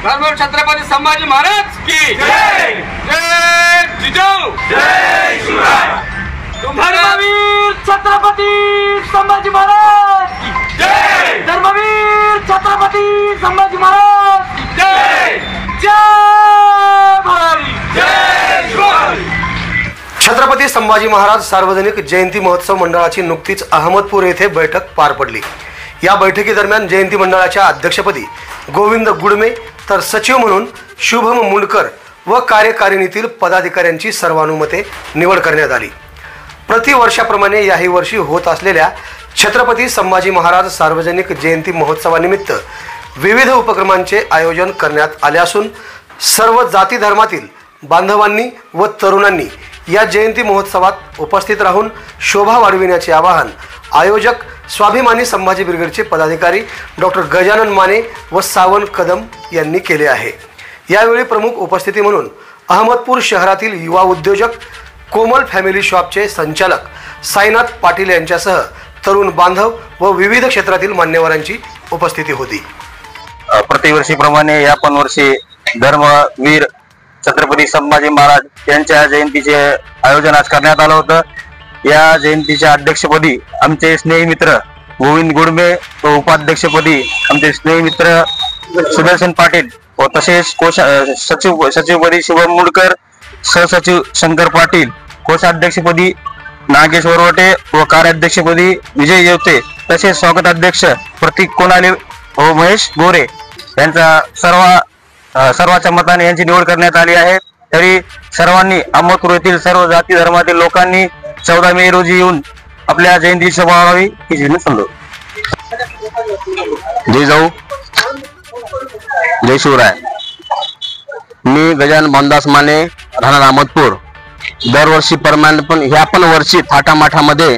धर्मवीर छत्रपती संभाजी महाराज की जय। जय जिजाऊ। जय शिवराय। धर्मवीर छत्रपती संभाजी महाराज की जय। धर्मवीर छत्रपती संभाजी महाराज की जय। जय भवानी। जय शिवराय। छत्रपती संभाजी महाराज सार्वजनिक जयंती महोत्सव मंडळाची नुकतीच अहमदपूर येथे बैठक पार पडली। या बैठकीदरम्यान जयंती मंडळाच्या अध्यक्षपदी गोविंद गुडमे तर सचिव म्हणून शुभम मुंडकर व कार्यकारिणीतील पदाधिकाऱ्यांची सर्वानुमते निवड करण्यात आली। प्रतिवर्षाप्रमाणे याही वर्षी होत असलेल्या छत्रपती संभाजी महाराज सार्वजनिक जयंती महोत्सवानिमित्त विविध उपक्रमांचे आयोजन करण्यात आले असून सर्व जाती धर्मातील बांधवांनी व तरुणांनी या जयंती महोत्सवात उपस्थित राहून शोभा वाढविण्याचे आवाहन आयोजक स्वाभिमानी संभाजी ब्रिगेडचे पदाधिकारी डॉक्टर गजानन माने व सावन कदम यांनी केले आहे। यावेळी प्रमुख उपस्थिती म्हणून अहमदपूर शहरातील युवा उद्योजक कोमल फॅमिली शॉपचे संचालक साईनाथ पाटील यांच्यासह तरुण बांधव व विविध क्षेत्रातील मान्यवरांची उपस्थिती होती। प्रतिवर्षीप्रमाणे या पण वर्षी धर्मवीर छत्रपती संभाजी महाराज यांच्या जयंतीचे आयोजन आज करण्यात आलं होतं। या जयंतीच्या अध्यक्षपदी आमचे स्नेही मित्र गोविंद गुडमे व उपाध्यक्षपदी आमचे स्नेही मित्र सुदर्शन पाटील व तसेच सचिवपदी शुभम मुंडकर, सहसचिव शंकर पाटील, कोषाध्यक्षपदी नागेश वरवटे व कार्याध्यक्षपदी विजय येवते, तसेच स्वागताध्यक्ष प्रतीक कोणाले व महेश गोरे यांचा सर्वांच्या मताने यांची निवड करण्यात आली आहे। तरी सर्वांनी अहमदपूर येथील सर्व जाती धर्मातील लोकांनी 14 मे रोजी येऊन आपल्या जयंतीची शोभा वाढवावी ही विनंती समजू। जय जाऊ। जय शिवराय। मी गजानन मोहनदास माने, राहणार अहमदपूर। दरवर्षी प्रमाणे पण ह्या पण वर्षी थाटामाठामध्ये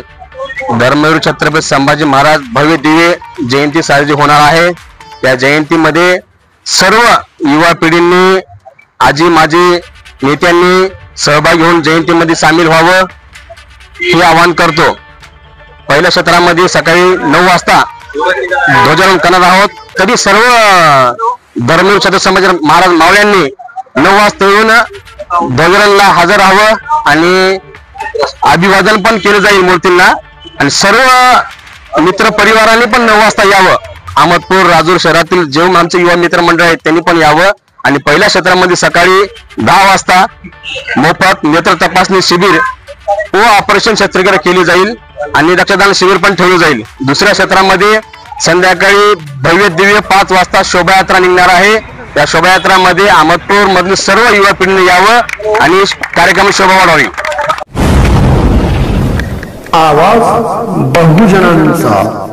धर्मवीर छत्रपती संभाजी महाराज भव्य दिव्य जयंती साजरी होणार आहे। या जयंतीमध्ये सर्व युवा पिढींनी आजी माजी नेत्यांनी सहभागी होऊन जयंतीमध्ये सामील व्हावं हे आवाहन करतो। पहिल्या सत्रामध्ये सकाळी 9 वाजता ध्वजारोहण करणार आहोत। तरी सर्व धर्मवीर छत्रपती संभाजी महाराज मावळ्यांनी 9 वाजता येऊन ध्वजारोहणाला हजर राहावं आणि अभिवादन पण केलं जाईल मूर्तींना आणि सर्व मित्र परिवारांनी पण 9 वाजता यावं। अहमदपूर राजूर शहरातील जे आमचे युवा मित्र मंडळ आहेत त्यांनी पण यावं आणि पहिल्या सत्रामध्ये सकाळी 10 वाजता मोफत नेत्र तपासणी शिबिर व ऑपरेशन शस्त्रक्रिया केली जाईल आणि रक्तदान शिबिर पण ठेवलं जाईल। दुसऱ्या सत्रामध्ये संध्याकाळी भव्य दिव्य 5 वाजता शोभायात्रा निघणार आहे। या शोभायात्रामध्ये अहमदपूर मधील सर्व युवा पिढीने यावं आणि कार्यक्रम शोभा वाढवावी। आवाज बहुजनांचा।